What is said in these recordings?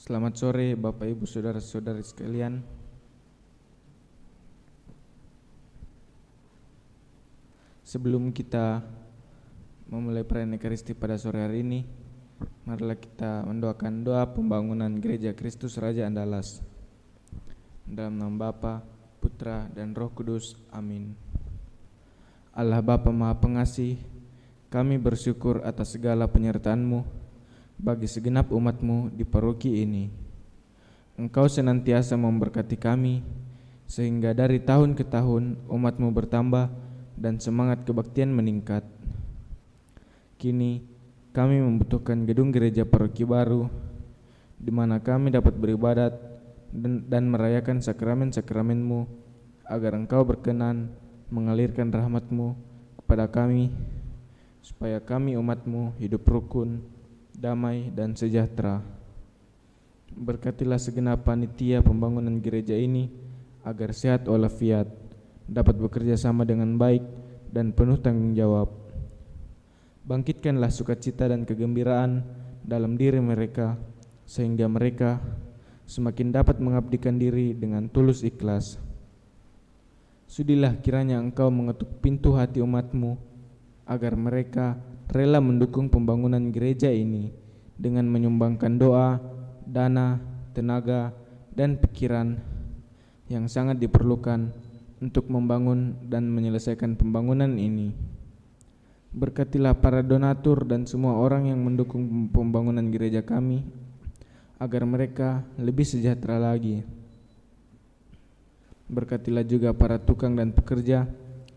Selamat sore Bapak Ibu Saudara-saudari sekalian. Sebelum kita memulai perayaan Ekaristi pada sore hari ini, marilah kita mendoakan doa pembangunan Gereja Kristus Raja Andalas. Dalam nama Bapa, Putra, dan Roh Kudus. Amin. Allah Bapa Maha Pengasih, kami bersyukur atas segala penyertaan-Mu bagi segenap umat-Mu di paroki ini. Engkau senantiasa memberkati kami, sehingga dari tahun ke tahun umat-Mu bertambah dan semangat kebaktian meningkat. Kini kami membutuhkan gedung gereja paroki baru, di mana kami dapat beribadat dan merayakan sakramen-sakramen-Mu, agar Engkau berkenan mengalirkan rahmat-Mu kepada kami, supaya kami umat-Mu hidup rukun, damai, dan sejahtera. Berkatilah segenap panitia pembangunan gereja ini agar sehat walafiat, dapat bekerja sama dengan baik dan penuh tanggung jawab. Bangkitkanlah sukacita dan kegembiraan dalam diri mereka, sehingga mereka semakin dapat mengabdikan diri dengan tulus ikhlas. Sudilah kiranya Engkau mengetuk pintu hati umat-Mu, agar mereka rela mendukung pembangunan gereja ini dengan menyumbangkan doa, dana, tenaga, dan pikiran yang sangat diperlukan untuk membangun dan menyelesaikan pembangunan ini. Berkatilah para donatur dan semua orang yang mendukung pembangunan gereja kami, agar mereka lebih sejahtera lagi. Berkatilah juga para tukang dan pekerja,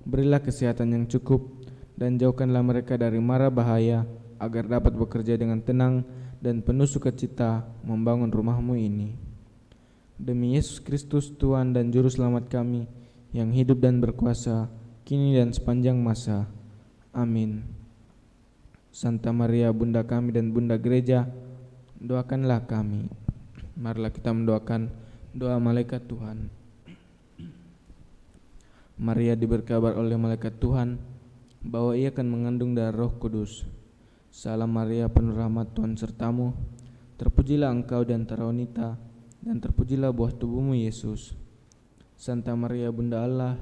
berilah kesehatan yang cukup, dan jauhkanlah mereka dari mara bahaya, agar dapat bekerja dengan tenang dan penuh sukacita membangun rumah-Mu ini. Demi Yesus Kristus Tuhan dan Juru Selamat kami, yang hidup dan berkuasa kini dan sepanjang masa. Amin. Santa Maria Bunda kami dan Bunda Gereja, doakanlah kami. Marilah kita mendoakan doa malaikat Tuhan. Maria diberi kabar oleh malaikat Tuhan bahwa ia akan mengandung darah Roh Kudus. Salam Maria, penuh rahmat, Tuhan sertamu. Terpujilah engkau di antara wanita, dan terpujilah buah tubuhmu Yesus. Santa Maria Bunda Allah,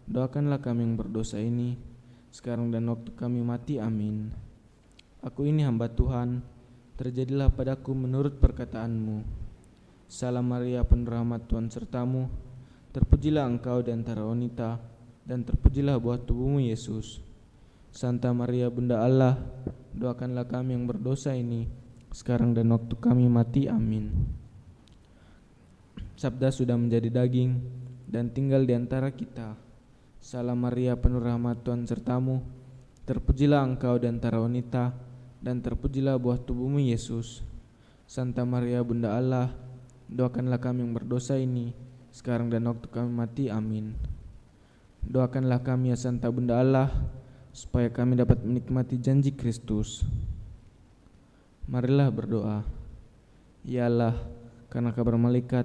doakanlah kami yang berdosa ini, sekarang dan waktu kami mati. Amin. Aku ini hamba Tuhan, terjadilah padaku menurut perkataanmu. Salam Maria, penuh rahmat, Tuhan sertamu. Terpujilah engkau di antara wanita, dan terpujilah buah tubuhmu Yesus. Santa Maria Bunda Allah, doakanlah kami yang berdosa ini, sekarang dan waktu kami mati. Amin. Sabda sudah menjadi daging dan tinggal di antara kita. Salam Maria, penuh rahmat, Tuhan sertamu. Terpujilah engkau di antara wanita, dan terpujilah buah tubuhmu Yesus. Santa Maria Bunda Allah, doakanlah kami yang berdosa ini, sekarang dan waktu kami mati. Amin. Doakanlah kami ya Santa Bunda Allah, supaya kami dapat menikmati janji Kristus. Marilah berdoa. Ya Allah, karena kabar malaikat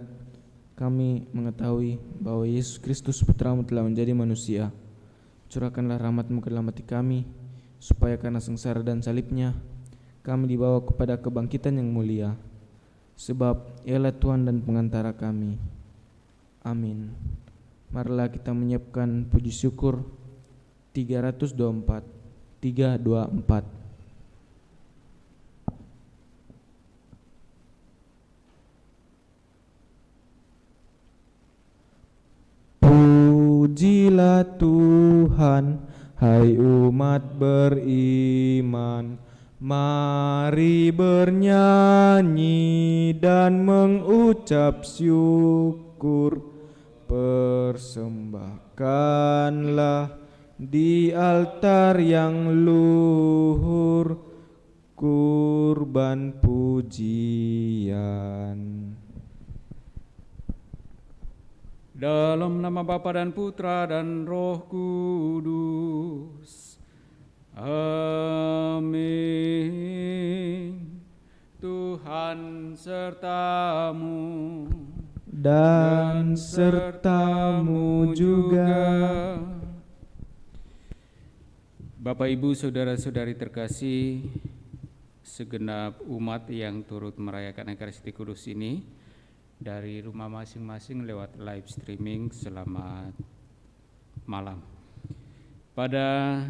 kami mengetahui bahwa Yesus Kristus Putra-Mu telah menjadi manusia. Curahkanlah rahmat-Mu ke dalam hati kami, supaya karena sengsara dan salibnya kami dibawa kepada kebangkitan yang mulia. Sebab Ialah Tuhan dan pengantara kami. Amin. Marilah kita menyiapkan puji syukur 324. Pujilah Tuhan, hai umat beriman, mari bernyanyi dan mengucap syukur. Persembahkanlah di altar yang luhur kurban pujian. Dalam nama Bapa dan Putra dan Roh Kudus. Amin. Tuhan sertamu Dan sertamu juga. Bapak Ibu Saudara-saudari terkasih, segenap umat yang turut merayakan Ekaristi Kudus ini dari rumah masing-masing lewat live streaming. Selamat malam. Pada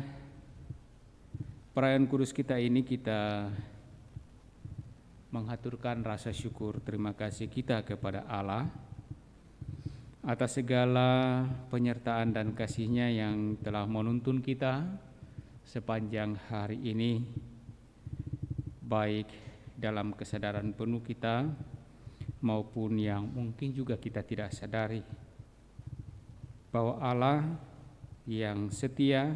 perayaan kudus kita ini kita menghaturkan rasa syukur terima kasih kita kepada Allah atas segala penyertaan dan kasih-Nya yang telah menuntun kita sepanjang hari ini, baik dalam kesadaran penuh kita maupun yang mungkin juga kita tidak sadari bahwa Allah yang setia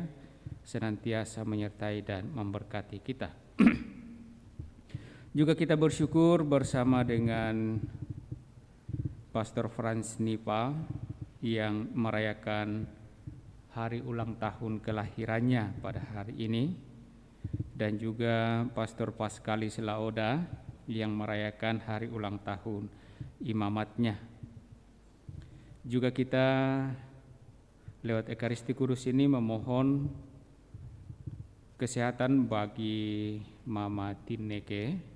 senantiasa menyertai dan memberkati kita. Juga kita bersyukur bersama dengan Pastor Franz Nipa yang merayakan hari ulang tahun kelahirannya pada hari ini, dan juga Pastor Paskalis Laoda yang merayakan hari ulang tahun imamatnya. Juga kita lewat Ekaristi Kudus ini memohon kesehatan bagi Mama Tineke,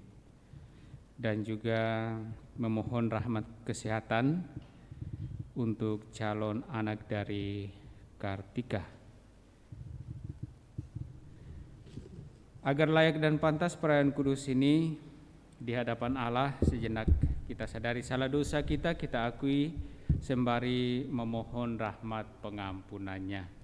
dan juga memohon rahmat kesehatan untuk calon anak dari Kartika. Agar layak dan pantas perayaan kudus ini di hadapan Allah, sejenak kita sadari salah dosa kita akui sembari memohon rahmat pengampunannya.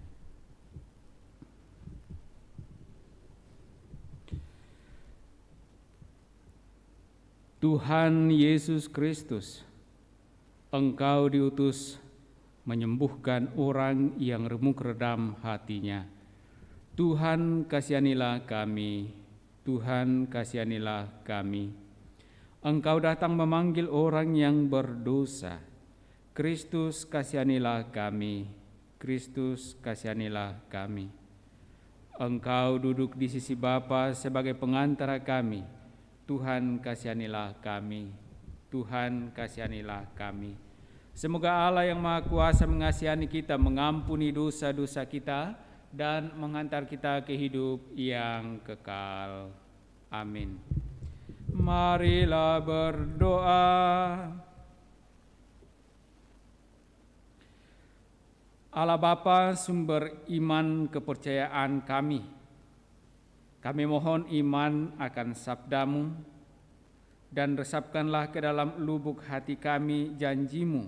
Tuhan Yesus Kristus, Engkau diutus menyembuhkan orang yang remuk redam hatinya. Tuhan kasihanilah kami, Tuhan kasihanilah kami. Engkau datang memanggil orang yang berdosa. Kristus kasihanilah kami, Kristus kasihanilah kami. Engkau duduk di sisi Bapa sebagai pengantara kami. Tuhan kasihanilah kami, Tuhan kasihanilah kami. Semoga Allah yang Maha Kuasa mengasihani kita, mengampuni dosa-dosa kita, dan mengantar kita ke hidup yang kekal. Amin. Marilah berdoa. Allah Bapa, sumber iman kepercayaan kami mohon iman akan sabdamu, dan resapkanlah ke dalam lubuk hati kami janjimu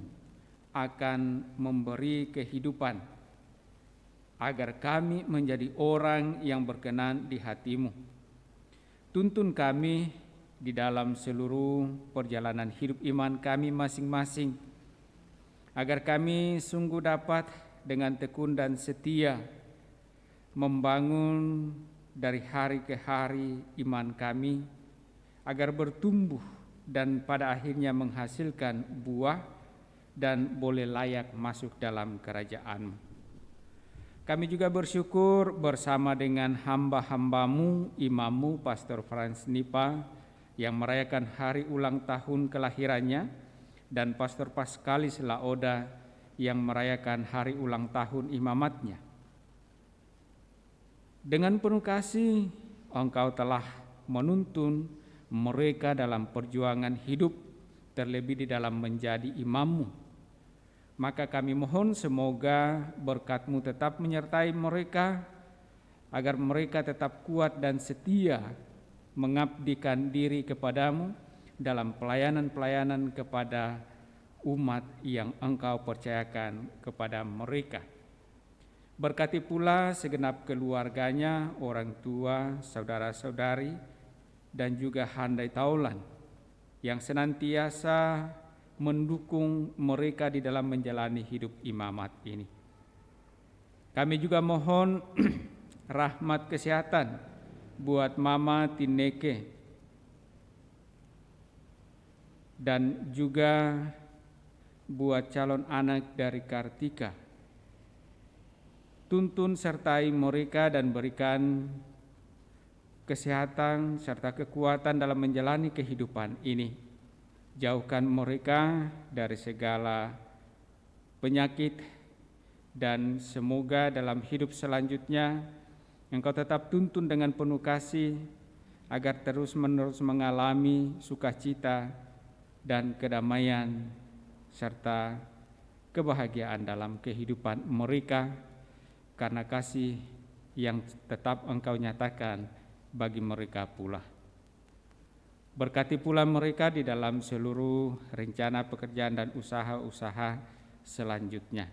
akan memberi kehidupan, agar kami menjadi orang yang berkenan di hatimu. Tuntun kami di dalam seluruh perjalanan hidup iman kami masing-masing, agar kami sungguh dapat dengan tekun dan setia membangun dari hari ke hari iman kami, agar bertumbuh dan pada akhirnya menghasilkan buah dan boleh layak masuk dalam kerajaan-Mu. Kami juga bersyukur bersama dengan hamba-hamba-Mu, Imam-Mu Pastor Franz Nipa yang merayakan hari ulang tahun kelahirannya, dan Pastor Paskalis Laoda yang merayakan hari ulang tahun imamatnya. Dengan penuh kasih, Engkau telah menuntun mereka dalam perjuangan hidup, terlebih di dalam menjadi imam-Mu. Maka kami mohon semoga berkat-Mu tetap menyertai mereka, agar mereka tetap kuat dan setia mengabdikan diri kepada-Mu dalam pelayanan-pelayanan kepada umat yang Engkau percayakan kepada mereka. Berkati pula segenap keluarganya, orang tua, saudara-saudari, dan juga handai taulan yang senantiasa mendukung mereka di dalam menjalani hidup imamat ini. Kami juga mohon rahmat kesehatan buat Mama Tineke, dan juga buat calon anak dari Kartika. Tuntun sertai mereka dan berikan kesehatan serta kekuatan dalam menjalani kehidupan ini. Jauhkan mereka dari segala penyakit, dan semoga dalam hidup selanjutnya Engkau tetap tuntun dengan penuh kasih, agar terus-menerus mengalami sukacita dan kedamaian serta kebahagiaan dalam kehidupan mereka karena kasih yang tetap Engkau nyatakan bagi mereka pula. Berkati pula mereka di dalam seluruh rencana pekerjaan dan usaha-usaha selanjutnya.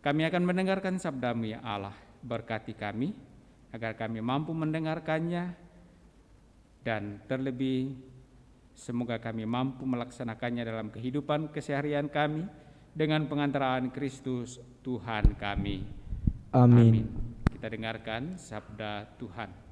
Kami akan mendengarkan sabda-Mu ya Allah. Berkati kami agar kami mampu mendengarkannya, dan terlebih semoga kami mampu melaksanakannya dalam kehidupan keseharian kami dengan pengantaraan Kristus Tuhan kami. Amin. Kita dengarkan sabda Tuhan.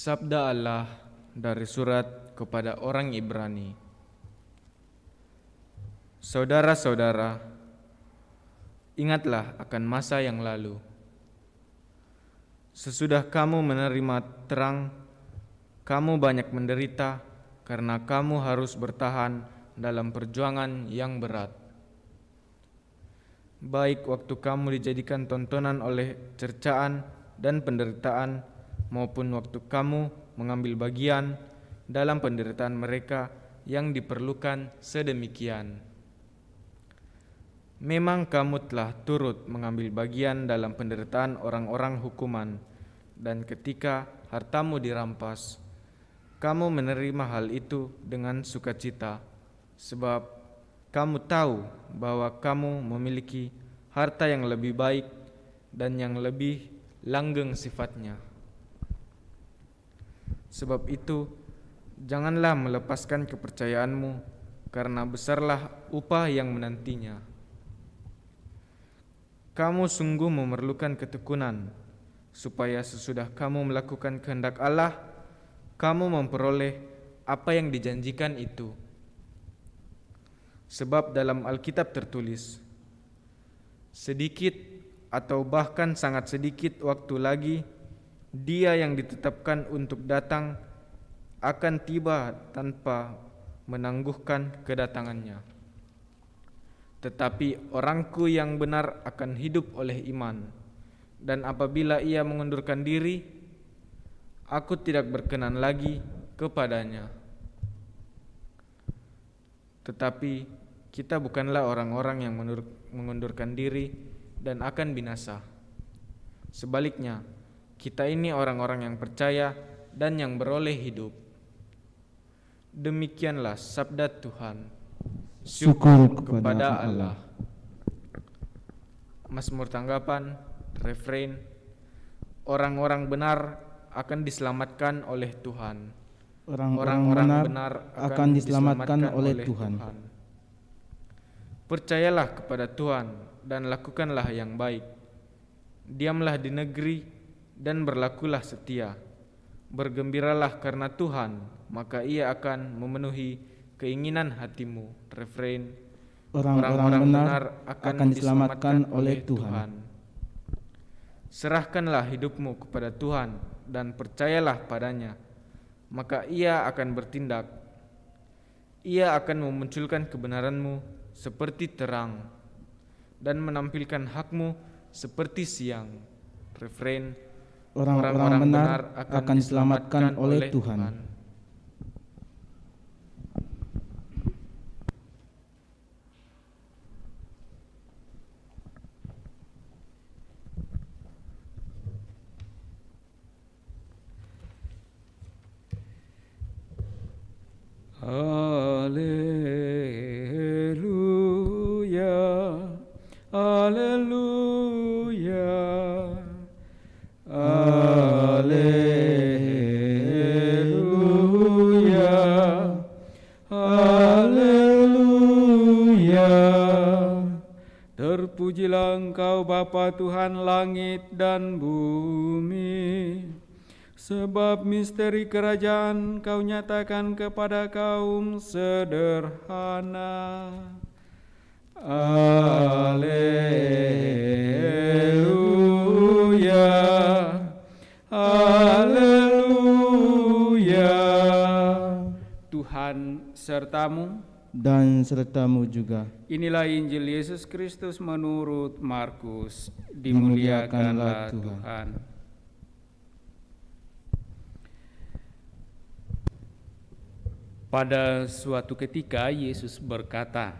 Sabda Allah dari surat kepada orang Ibrani. Saudara-saudara, ingatlah akan masa yang lalu. Sesudah kamu menerima terang, kamu banyak menderita karena kamu harus bertahan dalam perjuangan yang berat. Baik waktu kamu dijadikan tontonan oleh cercaan dan penderitaan, maupun waktu kamu mengambil bagian dalam penderitaan mereka yang diperlukan sedemikian. Memang kamu telah turut mengambil bagian dalam penderitaan orang-orang hukuman, dan ketika hartamu dirampas, kamu menerima hal itu dengan sukacita, sebab kamu tahu bahwa kamu memiliki harta yang lebih baik dan yang lebih langgeng sifatnya. Sebab itu, janganlah melepaskan kepercayaanmu, karena besarlah upah yang menantinya. Kamu sungguh memerlukan ketekunan, supaya sesudah kamu melakukan kehendak Allah, kamu memperoleh apa yang dijanjikan itu. Sebab dalam Alkitab tertulis, sedikit atau bahkan sangat sedikit waktu lagi, Dia yang ditetapkan untuk datang akan tiba tanpa menangguhkan kedatangannya. Tetapi orangku yang benar akan hidup oleh iman, dan apabila ia mengundurkan diri, aku tidak berkenan lagi kepadanya. Tetapi kita bukanlah orang-orang yang mengundurkan diri dan akan binasa. Sebaliknya, kita ini orang-orang yang percaya dan yang beroleh hidup. Demikianlah sabda Tuhan. Syukur kepada Allah. Mazmur tanggapan, refrain. Orang-orang benar akan diselamatkan oleh Tuhan. Orang-orang benar akan diselamatkan oleh Tuhan. Percayalah kepada Tuhan dan lakukanlah yang baik. Diamlah di negeri dan berlakulah setia. Bergembiralah karena Tuhan, maka Ia akan memenuhi keinginan hatimu. Refrain. Orang-orang benar akan diselamatkan oleh Tuhan. Serahkanlah hidupmu kepada Tuhan dan percayalah padanya, maka Ia akan bertindak. Ia akan memunculkan kebenaranmu seperti terang dan menampilkan hakmu seperti siang. Refrain. Orang-orang benar akan diselamatkan oleh Tuhan. Haleluya, haleluya, haleluya, haleluya. Terpujilah Engkau Bapa Tuhan langit dan bumi. Sebab misteri kerajaan kau nyatakan kepada kaum sederhana. Haleluya, haleluya. Tuhan sertamu dan sertamu juga. Inilah Injil Yesus Kristus menurut Markus. Dimuliakanlah Tuhan. Pada suatu ketika Yesus berkata,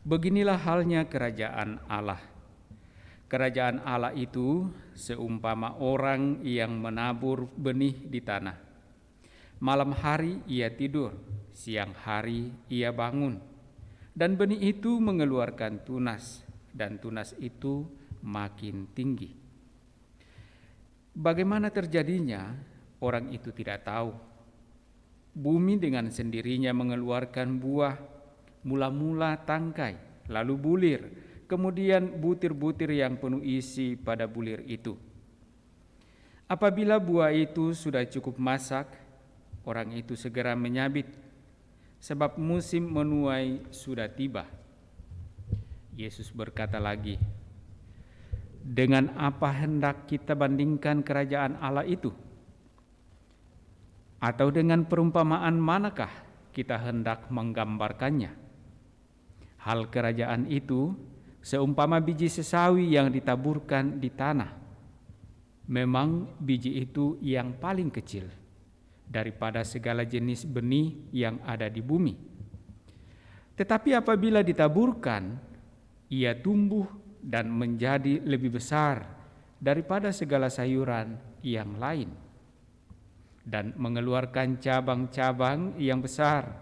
"Beginilah halnya kerajaan Allah. Kerajaan Allah itu seumpama orang yang menabur benih di tanah. Malam hari ia tidur, siang hari ia bangun, dan benih itu mengeluarkan tunas, dan tunas itu makin tinggi. Bagaimana terjadinya, orang itu tidak tahu. Bumi dengan sendirinya mengeluarkan buah, mula-mula tangkai, lalu bulir, kemudian butir-butir yang penuh isi pada bulir itu. Apabila buah itu sudah cukup masak, orang itu segera menyabit, sebab musim menuai sudah tiba." Yesus berkata lagi, "Dengan apa hendak kita bandingkan kerajaan Allah itu? Atau dengan perumpamaan manakah kita hendak menggambarkannya? Hal kerajaan itu seumpama biji sesawi yang ditaburkan di tanah. Memang biji itu yang paling kecil daripada segala jenis benih yang ada di bumi. Tetapi apabila ditaburkan, ia tumbuh dan menjadi lebih besar daripada segala sayuran yang lain, dan mengeluarkan cabang-cabang yang besar,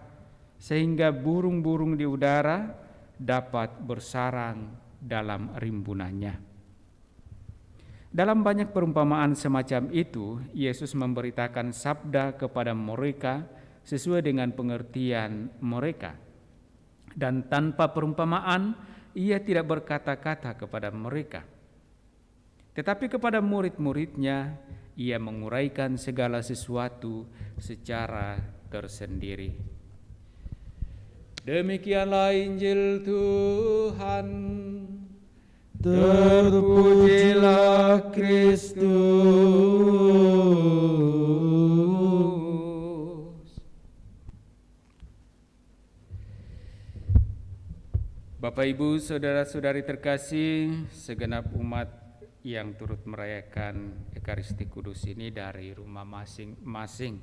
sehingga burung-burung di udara dapat bersarang dalam rimbunannya." Dalam banyak perumpamaan semacam itu, Yesus memberitakan sabda kepada mereka sesuai dengan pengertian mereka. Dan tanpa perumpamaan, ia tidak berkata-kata kepada mereka. Tetapi kepada murid-muridnya, ia menguraikan segala sesuatu secara tersendiri. Demikianlah Injil Tuhan. Terpujilah Kristus. Bapak, Ibu, saudara-saudari terkasih, segenap umat yang turut merayakan Ekaristi Kudus ini dari rumah masing-masing.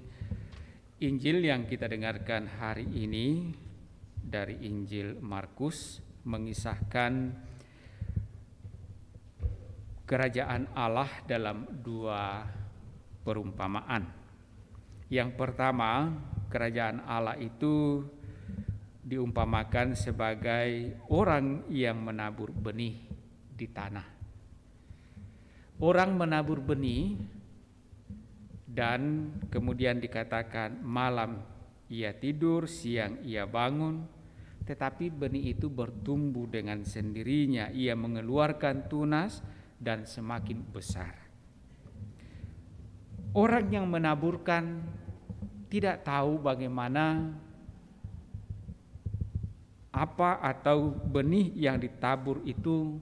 Injil yang kita dengarkan hari ini dari Injil Markus mengisahkan kerajaan Allah dalam dua perumpamaan. Yang pertama, kerajaan Allah itu diumpamakan sebagai orang yang menabur benih di tanah. Orang menabur benih dan kemudian dikatakan malam ia tidur, siang ia bangun, tetapi benih itu bertumbuh dengan sendirinya, ia mengeluarkan tunas dan semakin besar. Orang yang menaburkan tidak tahu bagaimana apa atau benih yang ditabur itu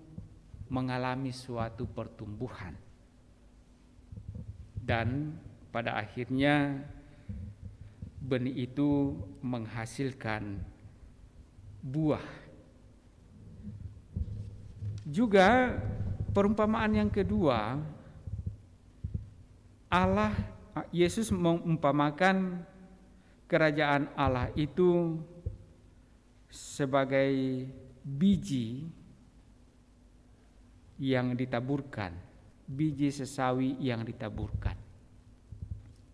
mengalami suatu pertumbuhan, dan pada akhirnya benih itu menghasilkan buah. Juga perumpamaan yang kedua, Yesus mengumpamakan kerajaan Allah itu sebagai biji yang ditaburkan, biji sesawi yang ditaburkan.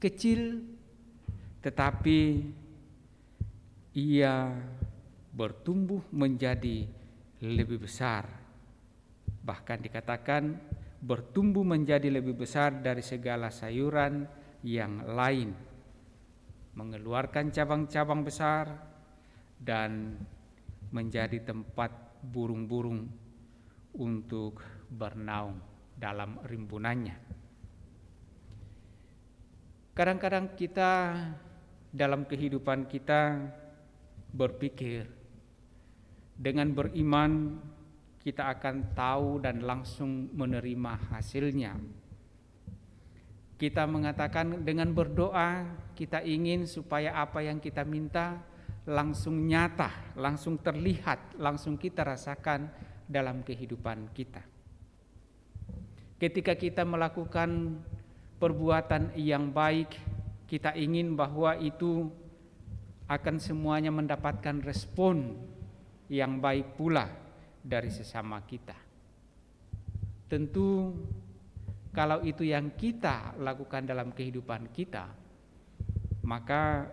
Kecil tetapi ia bertumbuh menjadi lebih besar. Bahkan dikatakan bertumbuh menjadi lebih besar dari segala sayuran yang lain, mengeluarkan cabang-cabang besar dan menjadi tempat burung-burung untuk bernaung dalam rimbunannya. Kadang-kadang kita dalam kehidupan kita berpikir dengan beriman kita akan tahu dan langsung menerima hasilnya. Kita mengatakan dengan berdoa kita ingin supaya apa yang kita minta langsung nyata, langsung terlihat, langsung kita rasakan dalam kehidupan kita. Ketika kita melakukan perbuatan yang baik, kita ingin bahwa itu akan semuanya mendapatkan respon yang baik pula dari sesama kita. Tentu kalau itu yang kita lakukan dalam kehidupan kita, maka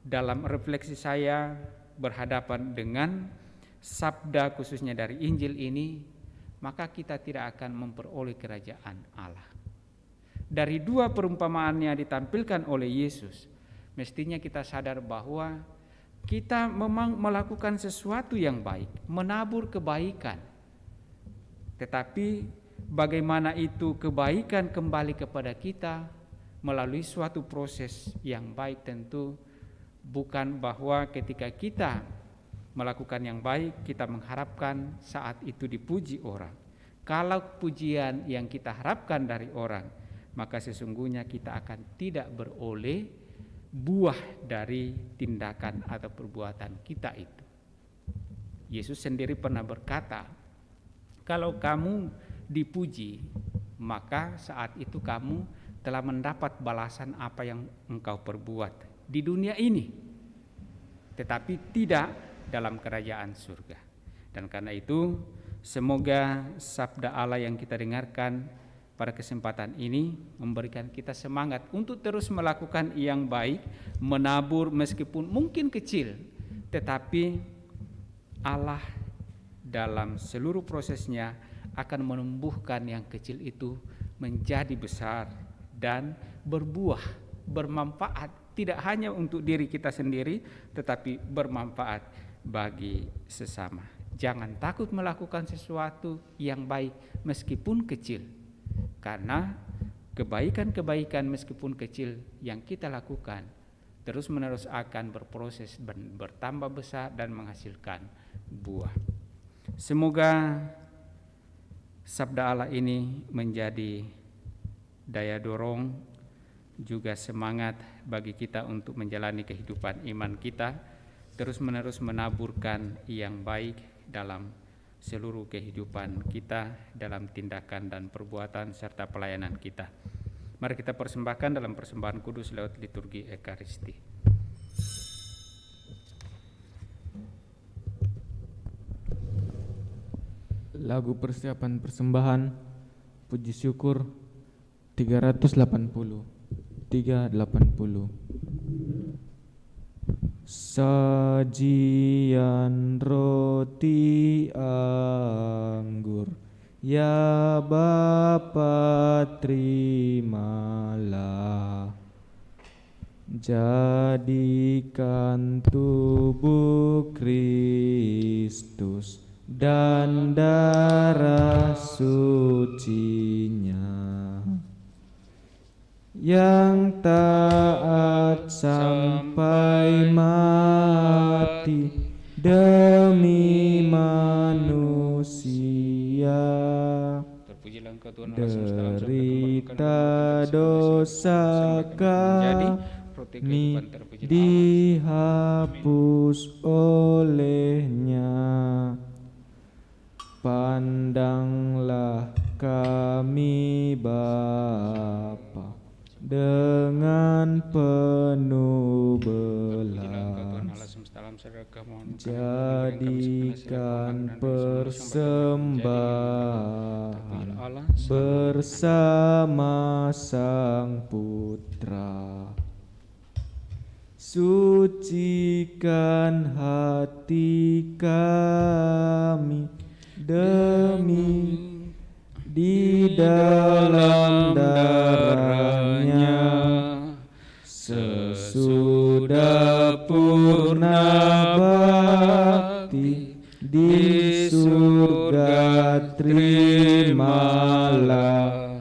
dalam refleksi saya berhadapan dengan sabda khususnya dari Injil ini, maka kita tidak akan memperoleh kerajaan Allah. Dari dua perumpamaan yang ditampilkan oleh Yesus, mestinya kita sadar bahwa kita memang melakukan sesuatu yang baik, menabur kebaikan. Tetapi bagaimana itu kebaikan kembali kepada kita melalui suatu proses yang baik, tentu bukan bahwa ketika kita melakukan yang baik kita mengharapkan saat itu dipuji orang. Kalau pujian yang kita harapkan dari orang, maka sesungguhnya kita akan tidak beroleh buah dari tindakan atau perbuatan kita itu. Yesus sendiri pernah berkata, kalau kamu dipuji, maka saat itu kamu telah mendapat balasan apa yang engkau perbuat di dunia ini, tetapi tidak dalam kerajaan surga. Dan karena itu semoga sabda Allah yang kita dengarkan pada kesempatan ini memberikan kita semangat untuk terus melakukan yang baik, menabur meskipun mungkin kecil, tetapi Allah dalam seluruh prosesnya akan menumbuhkan yang kecil itu menjadi besar dan berbuah, bermanfaat, tidak hanya untuk diri kita sendiri, tetapi bermanfaat bagi sesama. Jangan takut melakukan sesuatu yang baik meskipun kecil, karena kebaikan-kebaikan meskipun kecil yang kita lakukan terus-menerus akan berproses bertambah besar dan menghasilkan buah. Semoga sabda Allah ini menjadi daya dorong juga semangat bagi kita untuk menjalani kehidupan iman kita, terus-menerus menaburkan yang baik dalam seluruh kehidupan kita, dalam tindakan dan perbuatan serta pelayanan kita. Mari kita persembahkan dalam persembahan kudus lewat liturgi Ekaristi. Lagu persiapan persembahan puji syukur 380. Sajian roti anggur, ya Bapa terimalah, jadikan tubuh Kristus dan darah sucinya yang taat sampai mati demi manusia, derita dosa kami dihapus olehnya. Pandanglah kami Bapa dengan penuh belas, jadikan persembahan bersama Sang Putra. Sucikan hati kami demi di dalam darahnya, sesudah purna bakti di surga terimalah,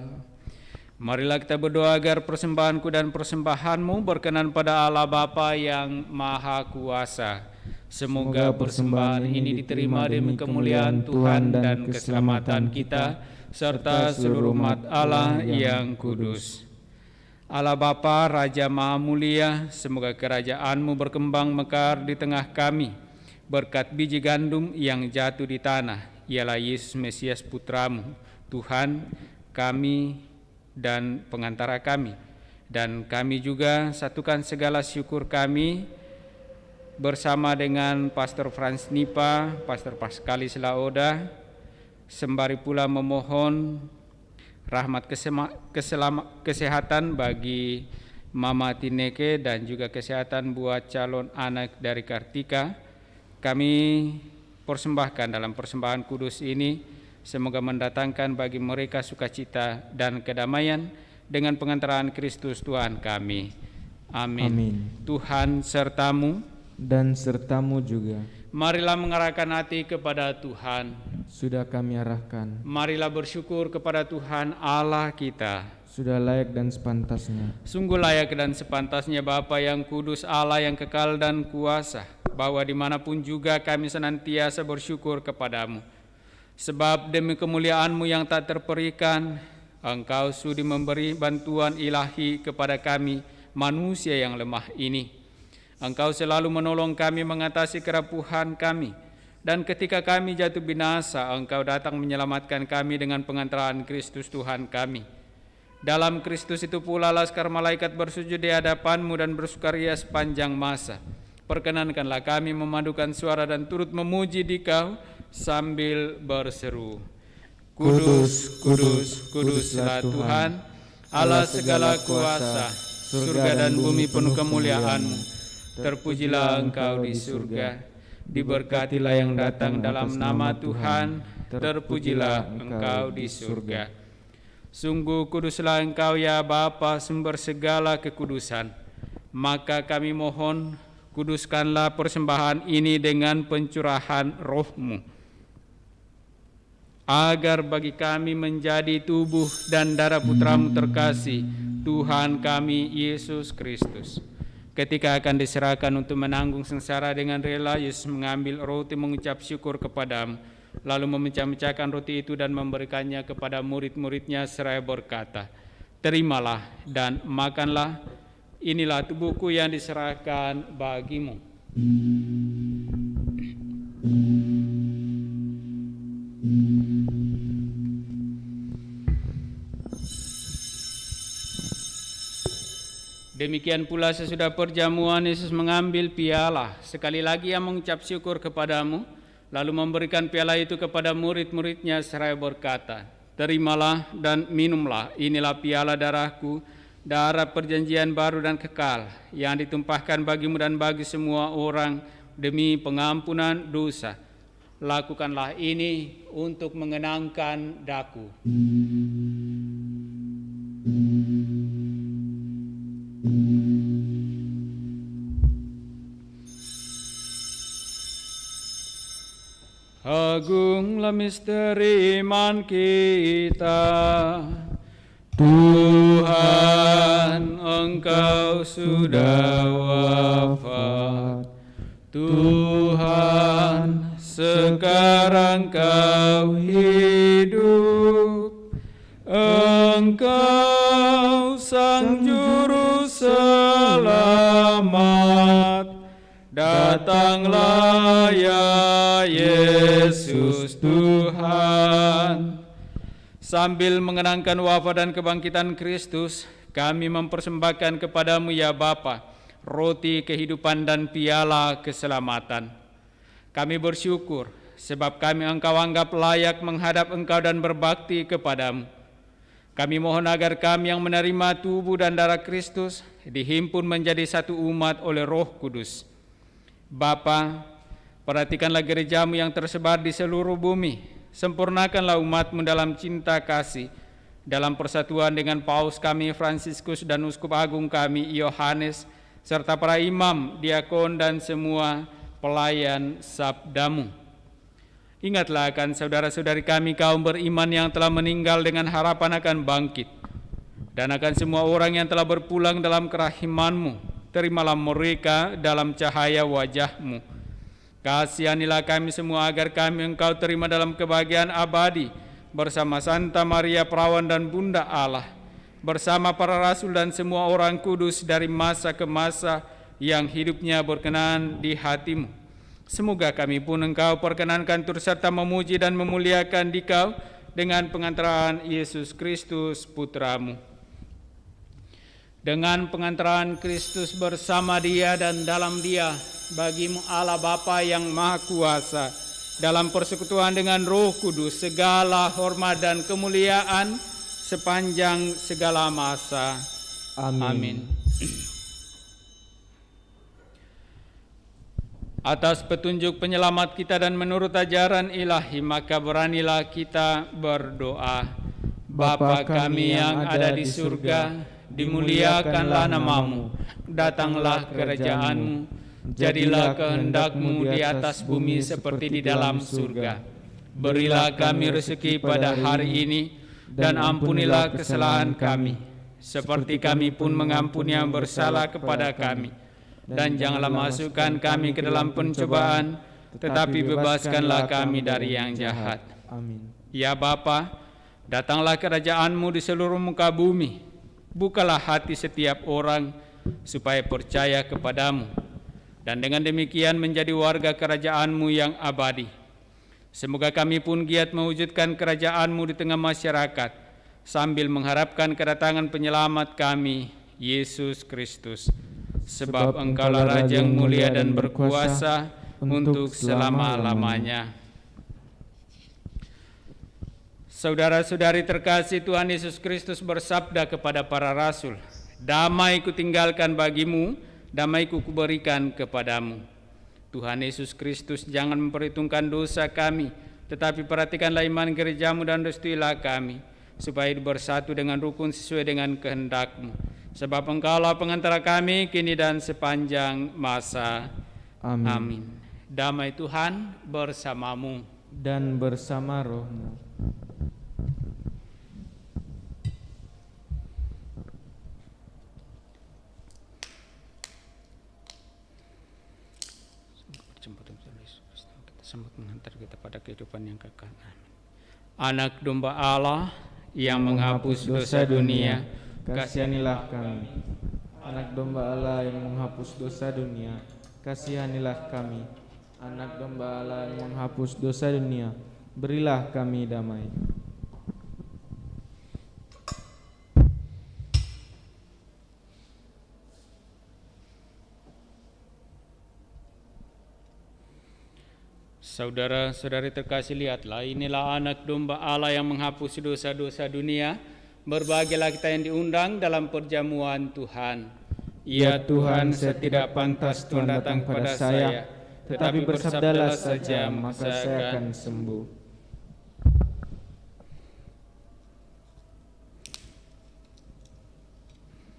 Marilah kita berdoa agar persembahanku dan persembahanmu berkenan pada Allah Bapa yang Maha Kuasa. Semoga persembahan ini diterima demi kemuliaan Tuhan dan keselamatan kita, serta seluruh umat Allah yang kudus. Allah Bapa, Raja Maha Mulia, semoga kerajaan-Mu berkembang mekar di tengah kami, berkat biji gandum yang jatuh di tanah, ialah Yesus Mesias Putra-Mu, Tuhan kami dan pengantara kami. Dan kami juga satukan segala syukur kami bersama dengan Pastor Franz Nipa, Pastor Paskalis Laoda, sembari pula memohon rahmat kesehatan bagi Mama Tineke dan juga kesehatan buat calon anak dari Kartika. Kami persembahkan dalam persembahan kudus ini, semoga mendatangkan bagi mereka sukacita dan kedamaian dengan pengantaran Kristus Tuhan kami. Amin. Amin. Tuhan sertamu Dan sertamu juga. Marilah mengarahkan hati kepada Tuhan. Sudah kami arahkan. Marilah bersyukur kepada Tuhan Allah kita. Sudah layak dan sepantasnya. Sungguh layak dan sepantasnya Bapa yang kudus, Allah yang kekal dan kuasa, bahwa dimanapun juga kami senantiasa bersyukur kepadamu. Sebab demi kemuliaan-Mu yang tak terperikan, Engkau sudi memberi bantuan ilahi kepada kami manusia yang lemah ini. Engkau selalu menolong kami mengatasi kerapuhan kami, dan ketika kami jatuh binasa, Engkau datang menyelamatkan kami dengan pengantaran Kristus Tuhan kami. Dalam Kristus itu pula laskar malaikat bersujud di hadapan-Mu dan bersukaria sepanjang masa. Perkenankanlah kami memadukan suara dan turut memuji Dikau sambil berseru, Kudus, kudus, kuduslah Tuhan, Allah segala kuasa, surga dan bumi penuh kemuliaan-Mu. Terpujilah Engkau di surga, diberkatilah yang datang dalam nama Tuhan, terpujilah Engkau di surga. Sungguh kuduslah Engkau ya Bapa, sumber segala kekudusan. Maka kami mohon, kuduskanlah persembahan ini dengan pencurahan Roh-Mu, agar bagi kami menjadi tubuh dan darah Putra-Mu terkasih, Tuhan kami Yesus Kristus. Ketika akan diserahkan untuk menanggung sengsara dengan rela, Yesus mengambil roti, mengucap syukur kepadamu, lalu memecah-mecahkan roti itu dan memberikannya kepada murid-muridnya seraya berkata, Terimalah dan makanlah, inilah tubuhku yang diserahkan bagimu. Demikian pula sesudah perjamuan, Yesus mengambil piala. Sekali lagi Ia mengucap syukur kepadamu, lalu memberikan piala itu kepada murid-muridnya seraya berkata, Terimalah dan minumlah, inilah piala darahku, darah perjanjian baru dan kekal, yang ditumpahkan bagimu dan bagi semua orang demi pengampunan dosa. Lakukanlah ini untuk mengenangkan daku. Agunglah misteri iman kita, Tuhan Engkau sudah wafat, Tuhan sekarang Kau hidup, Engkau Sang Juru Selamat, datanglah ya Yesus Tuhan. Sambil mengenangkan wafat dan kebangkitan Kristus, kami mempersembahkan kepadamu ya Bapa, roti kehidupan dan piala keselamatan. Kami bersyukur sebab kami Engkau anggap layak menghadap Engkau dan berbakti kepadamu. Kami mohon agar kami yang menerima tubuh dan darah Kristus dihimpun menjadi satu umat oleh Roh Kudus. Bapa, perhatikanlah gerejamu yang tersebar di seluruh bumi. Sempurnakanlah umatmu dalam cinta kasih, dalam persatuan dengan Paus kami Fransiskus dan Uskup Agung kami Yohanes, serta para imam, diakon dan semua pelayan sabdamu. Ingatlah akan saudara-saudari kami kaum beriman yang telah meninggal dengan harapan akan bangkit. Dan akan semua orang yang telah berpulang dalam kerahiman-Mu, terimalah mereka dalam cahaya wajah-Mu. Kasihanilah kami semua agar kami Engkau terima dalam kebahagiaan abadi bersama Santa Maria Perawan dan Bunda Allah, bersama para rasul dan semua orang kudus dari masa ke masa yang hidupnya berkenan di hati-Mu. Semoga kami pun Engkau perkenankan turut serta memuji dan memuliakan Dikau dengan pengantaran Yesus Kristus Putra-Mu. Dengan pengantaran Kristus bersama Dia dan dalam Dia, bagi-Mu Allah Bapa yang Maha Kuasa, dalam persekutuan dengan Roh Kudus, segala hormat dan kemuliaan sepanjang segala masa. Amin. Atas petunjuk penyelamat kita dan menurut ajaran ilahi, maka beranilah kita berdoa. Bapa kami yang ada di surga, dimuliakanlah nama-Mu, datanglah kerajaan-Mu, jadilah kehendak-Mu di atas bumi seperti di dalam surga. Berilah kami rezeki pada hari ini, dan ampunilah kesalahan kami, seperti kami pun mengampuni yang bersalah kepada kami. Dan janganlah masukkan kami ke dalam pencobaan, tetapi bebaskanlah kami dari yang jahat. Amin. Ya Bapa, datanglah kerajaan-Mu di seluruh muka bumi. Bukalah hati setiap orang supaya percaya kepadamu, dan dengan demikian menjadi warga kerajaan-Mu yang abadi. Semoga kami pun giat mewujudkan kerajaan-Mu di tengah masyarakat, sambil mengharapkan kedatangan penyelamat kami, Yesus Kristus. Sebab Engkaulah Raja yang mulia dan berkuasa untuk selama-lamanya. Saudara-saudari terkasih, Tuhan Yesus Kristus bersabda kepada para rasul, "Damai kutinggalkan bagimu, damai kuberikan kepadamu." Tuhan Yesus Kristus jangan memperhitungkan dosa kami, tetapi perhatikanlah iman gereja-Mu dan restuilah kami, supaya bersatu dengan rukun sesuai dengan kehendak-Mu. Sebab Engkaulah pengantara kami kini dan sepanjang masa. Amin. Damai Tuhan bersamamu dan bersama rohmu. Sambut menghantar kita pada kehidupan yang kekal. Anak domba Allah yang menghapus dosa dunia, kasihanilah kami. Anak domba Allah yang menghapus dosa dunia, kasihanilah kami. Anak domba Allah yang menghapus dosa dunia, berilah kami damai. Saudara-saudari terkasih, lihatlah, inilah anak domba Allah yang menghapus dosa-dosa dunia. Berbahagialah kita yang diundang dalam perjamuan Tuhan. Ya Tuhan, saya tidak pantas Tuhan datang pada saya, tetapi bersabdalah saja, maka saya akan sembuh.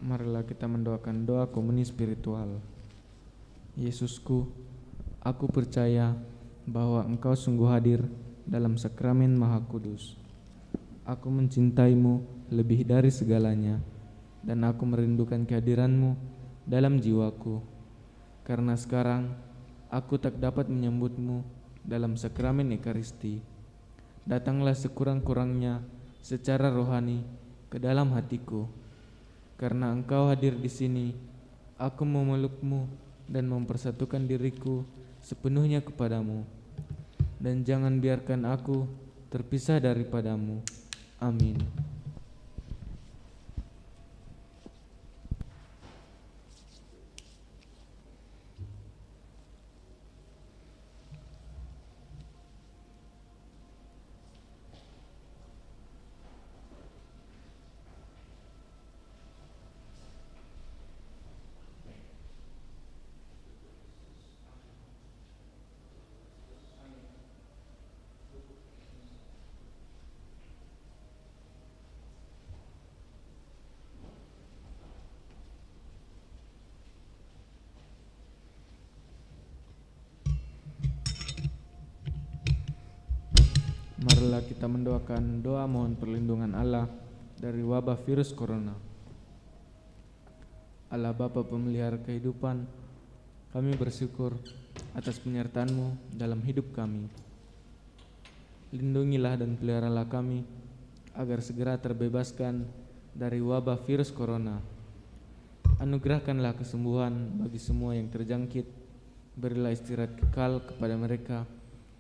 Marilah kita mendoakan doa komuni spiritual. Yesusku, aku percaya bahwa Engkau sungguh hadir dalam sakramen Maha Kudus. Aku mencintai-Mu lebih dari segalanya, dan aku merindukan kehadiran-Mu dalam jiwaku. Karena sekarang aku tak dapat menyambut-Mu dalam sakramen Ekaristi. Datanglah sekurang-kurangnya secara rohani ke dalam hatiku. Karena Engkau hadir di sini, aku memeluk-Mu dan mempersatukan diriku sepenuhnya kepadamu. Dan jangan biarkan aku terpisah daripada-Mu. Amin. Marilah kita mendoakan doa mohon perlindungan Allah dari wabah virus corona. Allah Bapa pemelihara kehidupan, kami bersyukur atas penyertaan-Mu dalam hidup kami. Lindungilah dan peliharalah kami agar segera terbebaskan dari wabah virus corona. Anugerahkanlah kesembuhan bagi semua yang terjangkit. Berilah istirahat kekal kepada mereka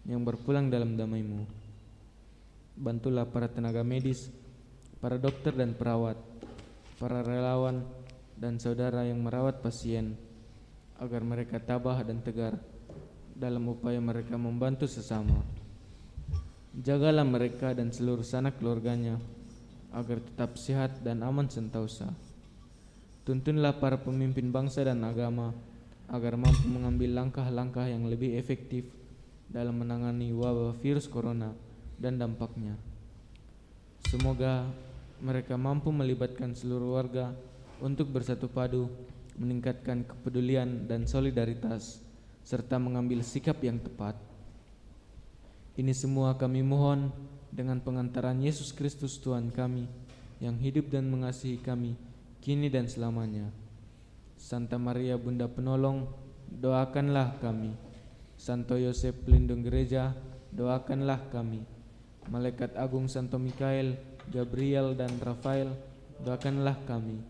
yang berpulang dalam damai-Mu. Bantulah para tenaga medis, para dokter dan perawat, para relawan dan saudara yang merawat pasien, agar mereka tabah dan tegar dalam upaya mereka membantu sesama. Jagalah mereka dan seluruh sanak keluarganya agar tetap sehat dan aman sentosa. Tuntunlah para pemimpin bangsa dan agama agar mampu mengambil langkah-langkah yang lebih efektif dalam menangani wabah virus corona dan dampaknya. Semoga mereka mampu melibatkan seluruh warga untuk bersatu padu, meningkatkan kepedulian dan solidaritas, serta mengambil sikap yang tepat. Ini semua kami mohon dengan pengantaran Yesus Kristus Tuhan kami, yang hidup dan mengasihi kami kini dan selamanya. Santa Maria Bunda Penolong, doakanlah kami. Santo Yosef Pelindung Gereja, doakanlah kami. Malaikat Agung Santo Mikael, Gabriel dan Rafael, doakanlah kami.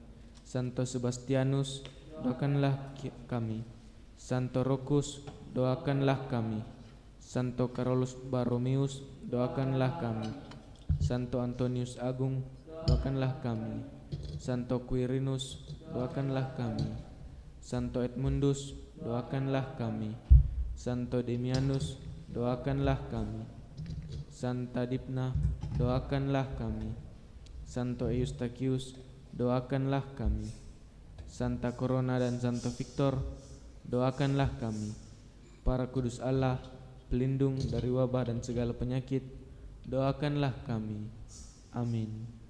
Santo Sebastianus, doakanlah kami. Santo Rokus, doakanlah kami. Santo Carolus Baromeus, doakanlah kami. Santo Antonius Agung, doakanlah kami. Santo Quirinus, doakanlah kami. Santo Edmundus, doakanlah kami. Santo Demianus, doakanlah kami. Santa Dipna, doakanlah kami. Santo Eustachius, doakanlah kami. Santa Corona dan Santo Victor, doakanlah kami. Para kudus Allah, pelindung dari wabah dan segala penyakit, doakanlah kami. Amin.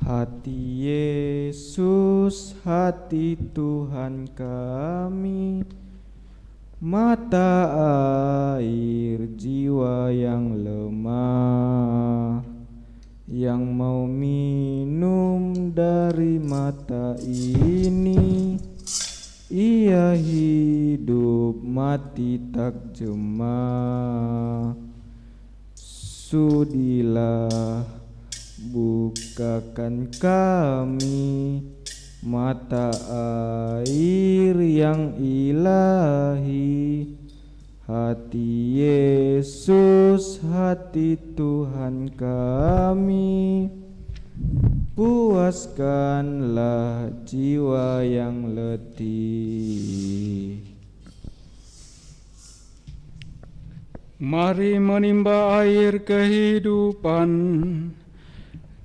Hati Yesus, hati Tuhan kami, mata air jiwa yang lemah, yang mau minum dari mata ini. Ia hidup mati tak jema. Sudilah bukakan kami mata air yang ilahi. Hati Yesus, hati Tuhan kami, puaskanlah jiwa yang letih. Mari menimba air kehidupan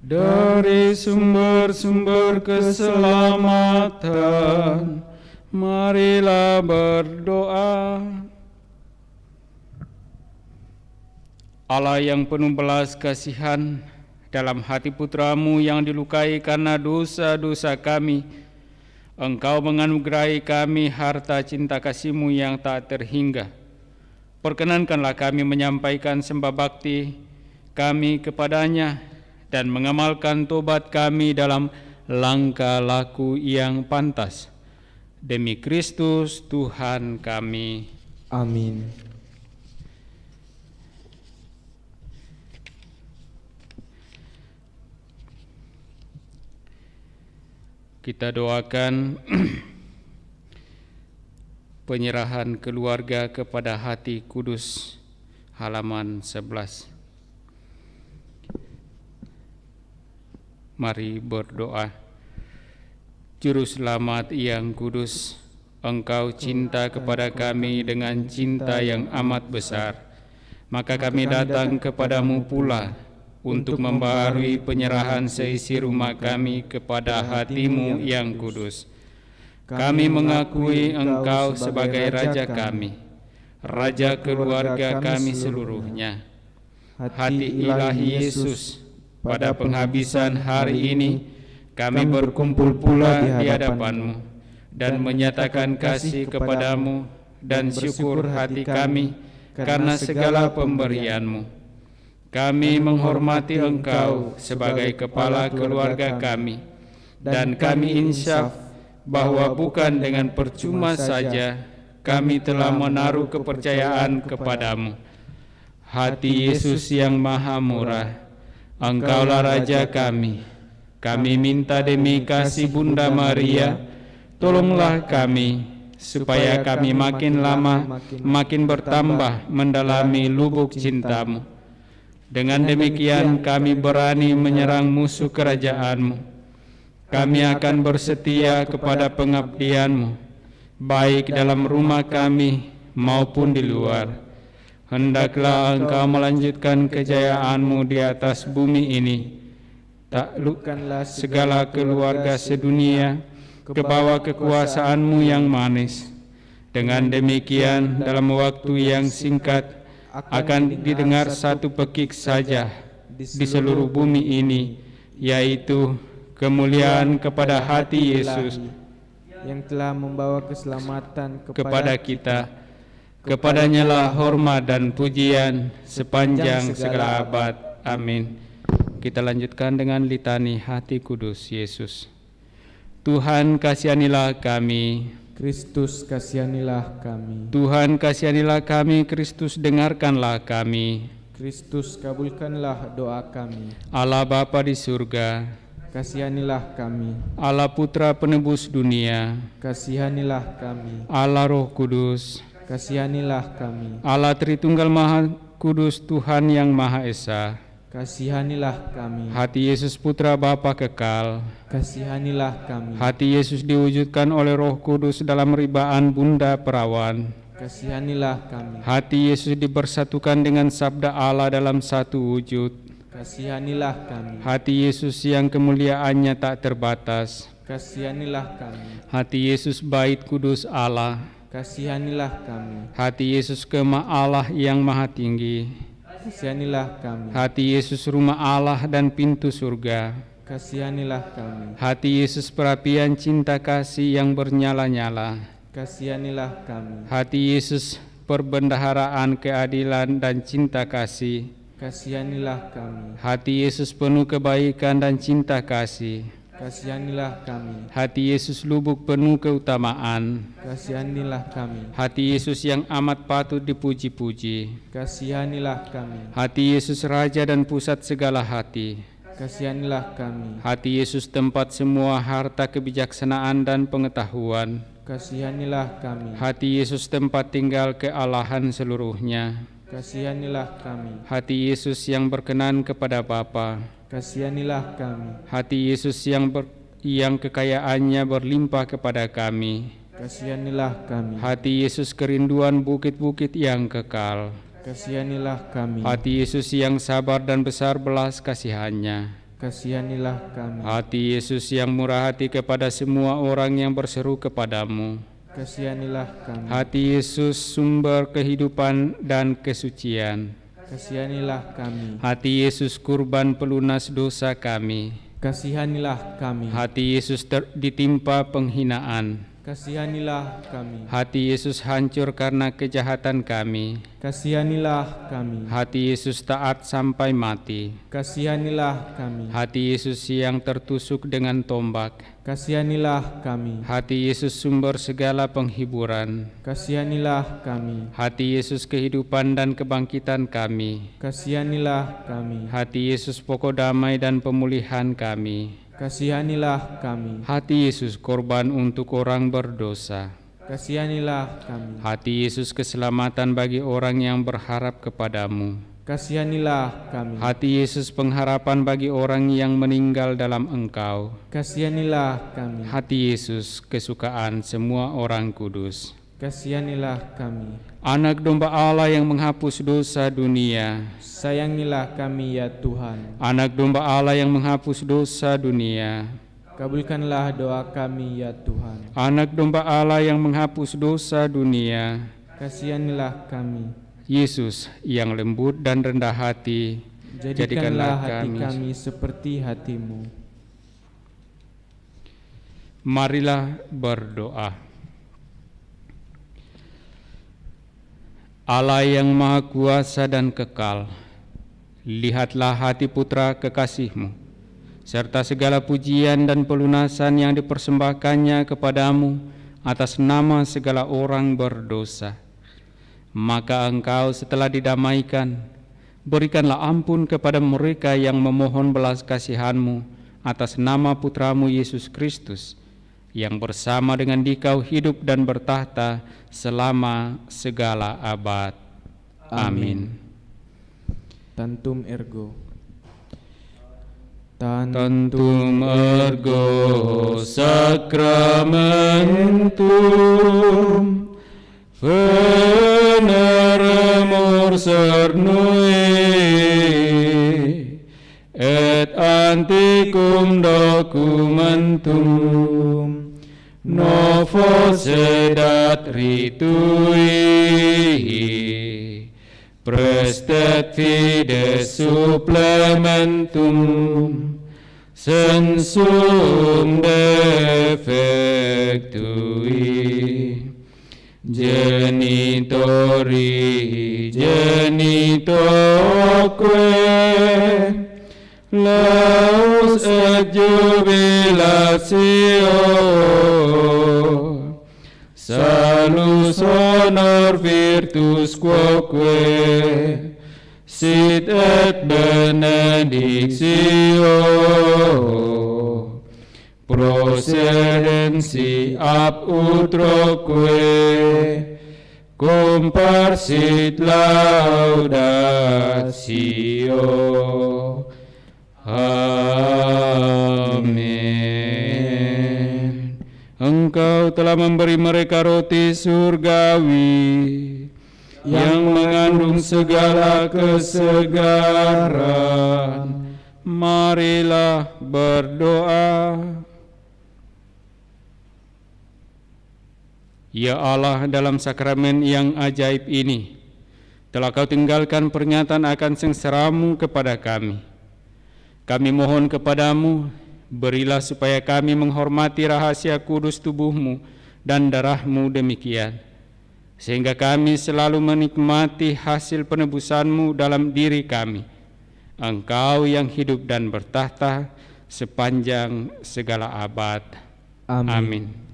dari sumber-sumber keselamatan. Marilah berdoa. Allah yang penuh belas kasihan, dalam hati putra-Mu yang dilukai karena dosa-dosa kami, Engkau menganugerahi kami harta cinta kasih-Mu yang tak terhingga. Perkenankanlah kami menyampaikan sembah bakti kami kepadanya dan mengamalkan tobat kami dalam langkah laku yang pantas. Demi Kristus Tuhan kami. Amin. Kita doakan penyerahan keluarga kepada Hati Kudus, halaman 11. Mari berdoa. Juru Selamat yang kudus, Engkau cinta kepada kami dengan cinta yang amat besar. Maka kami datang kepadamu pula untuk membaharui penyerahan seisi rumah kami kepada Hati-Mu yang kudus. Kami mengakui Engkau sebagai Raja kami, Raja keluarga kami seluruhnya. Hati ilahi Yesus, pada penghabisan hari ini, kami berkumpul pula di hadapan-Mu dan menyatakan kasih kepadamu dan syukur hati kami karena segala pemberian-Mu. Kami menghormati Engkau sebagai kepala keluarga kami, dan kami insyaf bahwa bukan dengan percuma saja kami telah menaruh kepercayaan kepadamu. Hati Yesus yang maha murah, Engkaulah Raja kami. Kami minta demi kasih Bunda Maria, tolonglah kami, supaya kami makin lama makin bertambah mendalami lubuk cinta-Mu. Dengan demikian kami berani menyerang musuh kerajaan-Mu. Kami akan bersetia kepada pengabdian-Mu, baik dalam rumah kami maupun di luar. Hendaklah Engkau melanjutkan kejayaan-Mu di atas bumi ini. Taklukkanlah segala keluarga sedunia ke bawah kekuasaan-Mu yang manis. Dengan demikian dalam waktu yang singkat akan didengar satu pekik saja di seluruh bumi ini, yaitu kemuliaan kepada Hati Yesus yang telah membawa keselamatan kepada kita. Kepadanya lah hormat dan pujian sepanjang segala abad. Amin. Kita lanjutkan dengan litani Hati Kudus Yesus. Tuhan kasihanilah kami. Kristus kasihanilah kami. Tuhan kasihanilah kami. Kristus dengarkanlah kami. Kristus kabulkanlah doa kami. Allah Bapa di surga, kasihanilah kami. Allah Putra penebus dunia, kasihanilah kami. Allah Roh Kudus, kasihanilah kami. Allah Tritunggal Maha Kudus Tuhan yang Maha Esa, kasihanilah kami. Hati Yesus Putra Bapa kekal, kasihanilah kami. Hati Yesus diwujudkan oleh Roh Kudus dalam ribaan Bunda Perawan, kasihanilah kami. Hati Yesus dipersatukan dengan Sabda Allah dalam satu wujud, kasihanilah kami. Hati Yesus yang kemuliaannya tak terbatas, kasihanilah kami. Hati Yesus Bait Kudus Allah, kasihanilah kami. Hati Yesus Kemah Allah yang maha tinggi, kasihanilah kami. Hati Yesus rumah Allah dan pintu surga, kasihanilah kami. Hati Yesus perapian cinta kasih yang bernyala-nyala, kasihanilah kami. Hati Yesus perbendaharaan keadilan dan cinta kasih, kasihanilah kami. Hati Yesus penuh kebaikan dan cinta kasih, kasihanilah kami. Hati Yesus lubuk penuh keutamaan, kasihanilah kami. Hati Yesus yang amat patut dipuji-puji, kasihanilah kami. Hati Yesus Raja dan pusat segala hati, kasihanilah kami. Hati Yesus tempat semua harta kebijaksanaan dan pengetahuan, kasihanilah kami. Hati Yesus tempat tinggal kealahan seluruhnya, kasihanilah kami. Hati Yesus yang berkenan kepada Bapa, kasihanilah kami. Hati Yesus yang kekayaannya berlimpah kepada kami, kasihanilah kami. Hati Yesus kerinduan bukit-bukit yang kekal, kasihanilah kami. Hati Yesus yang sabar dan besar belas kasihannya, kasihanilah kami. Hati Yesus yang murah hati kepada semua orang yang berseru kepadamu, kasihanilah kami. Hati Yesus sumber kehidupan dan kesucian, kasihanilah kami. Hati Yesus kurban pelunas dosa kami, Kasihanilah kami. Hati Yesus ditimpa penghinaan. Kasihanilah kami. Hati Yesus hancur karena kejahatan kami. Kasihanilah kami. Hati Yesus taat sampai mati. Kasihanilah kami. Hati Yesus yang tertusuk dengan tombak. Kasihanilah kami. Hati Yesus sumber segala penghiburan. Kasihanilah kami. Hati Yesus kehidupan dan kebangkitan kami. Kasihanilah kami. Hati Yesus pokok damai dan pemulihan kami. Kasihanilah kami. Hati Yesus korban untuk orang berdosa. Kasihanilah kami. Hati Yesus keselamatan bagi orang yang berharap kepadamu. Kasihanilah kami. Hati Yesus pengharapan bagi orang yang meninggal dalam Engkau. Kasihanilah kami. Hati Yesus kesukaan semua orang kudus. Kasihanilah kami. Anak domba Allah yang menghapus dosa dunia. Sayangilah kami ya Tuhan. Anak domba Allah yang menghapus dosa dunia. Kabulkanlah doa kami ya Tuhan. Anak domba Allah yang menghapus dosa dunia. Kasihanilah kami. Yesus yang lembut dan rendah hati, Jadikanlah hati kami seperti hati-Mu. Marilah berdoa. Allah yang Maha Kuasa dan kekal, lihatlah hati putra kekasih-Mu, serta segala pujian dan pelunasan yang dipersembahkannya kepadamu atas nama segala orang berdosa. Maka Engkau setelah didamaikan, berikanlah ampun kepada mereka yang memohon belas kasihan-Mu atas nama Putra-Mu Yesus Kristus, yang bersama dengan Dikau hidup dan bertahta selama segala abad. Amin. Tantum ergo. Tantum ergo sacramentum veneremur cernui et antiquum documentum novo sedat ritui prestet fides supplementum sensum defectui genitori genitoque laus et jubilatio salus honor virtus quoque sit et benedictio procedensi ab utroque comparsit laudatio. Amin. Engkau telah memberi mereka roti surgawi yang mengandung segala kesegaran. Marilah berdoa. Ya Allah, dalam sakramen yang ajaib ini, telah Kau tinggalkan pernyataan akan sengsara-Mu kepada kami. Kami mohon kepadamu, berilah supaya kami menghormati rahasia kudus tubuh-Mu dan darah-Mu demikian, sehingga kami selalu menikmati hasil penebusan-Mu dalam diri kami. Engkau yang hidup dan bertahta sepanjang segala abad. Amin. Amin.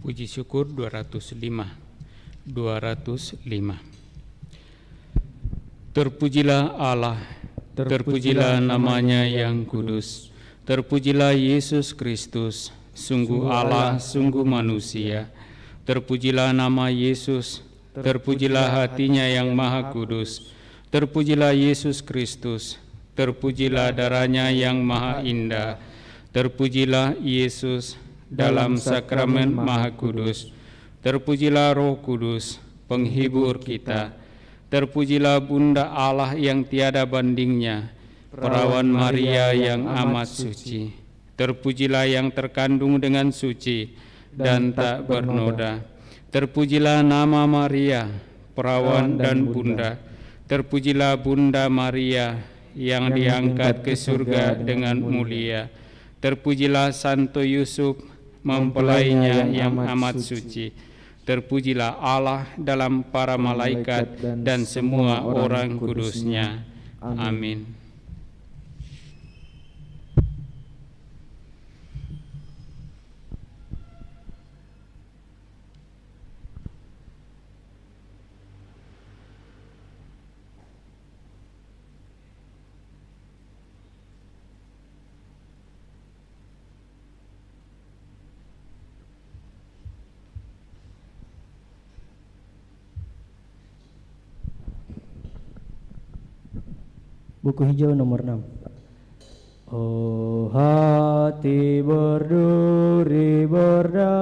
Puji syukur 205. Terpujilah Allah, terpujilah namanya yang kudus, terpujilah Yesus Kristus, sungguh Allah, sungguh manusia. Terpujilah nama Yesus, terpujilah hatinya yang maha kudus, terpujilah Yesus Kristus, terpujilah darahnya yang maha indah, terpujilah Yesus dalam sakramen maha kudus, terpujilah Roh Kudus, penghibur kita, terpujilah Bunda Allah yang tiada bandingnya, perawan Maria yang amat suci, terpujilah yang terkandung dengan suci dan tak bernoda, terpujilah nama Maria, perawan dan Bunda, terpujilah Bunda Maria yang diangkat ke surga dengan mulia, terpujilah Santo Yusuf, mempelainya yang amat suci, terpujilah Allah dalam para malaikat dan semua orang kudusnya. Amin. Buku hijau nomor 6. Oh hati berduri berdarah,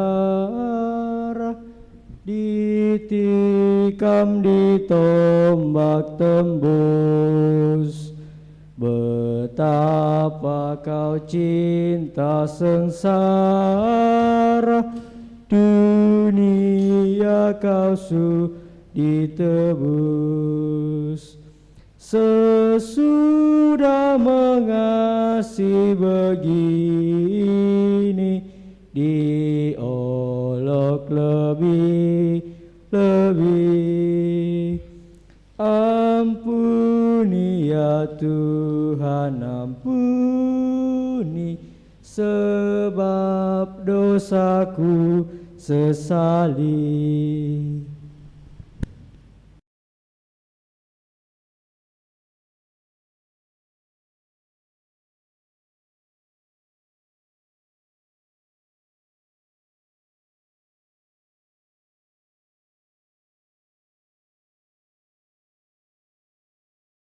ditikam ditombak tembus, betapa kau cinta sengsara, dunia kau sudi tebus. Sesudah mengasihi begini, diolok lebih. Ampuni ya Tuhan, ampuni, sebab dosaku sesali.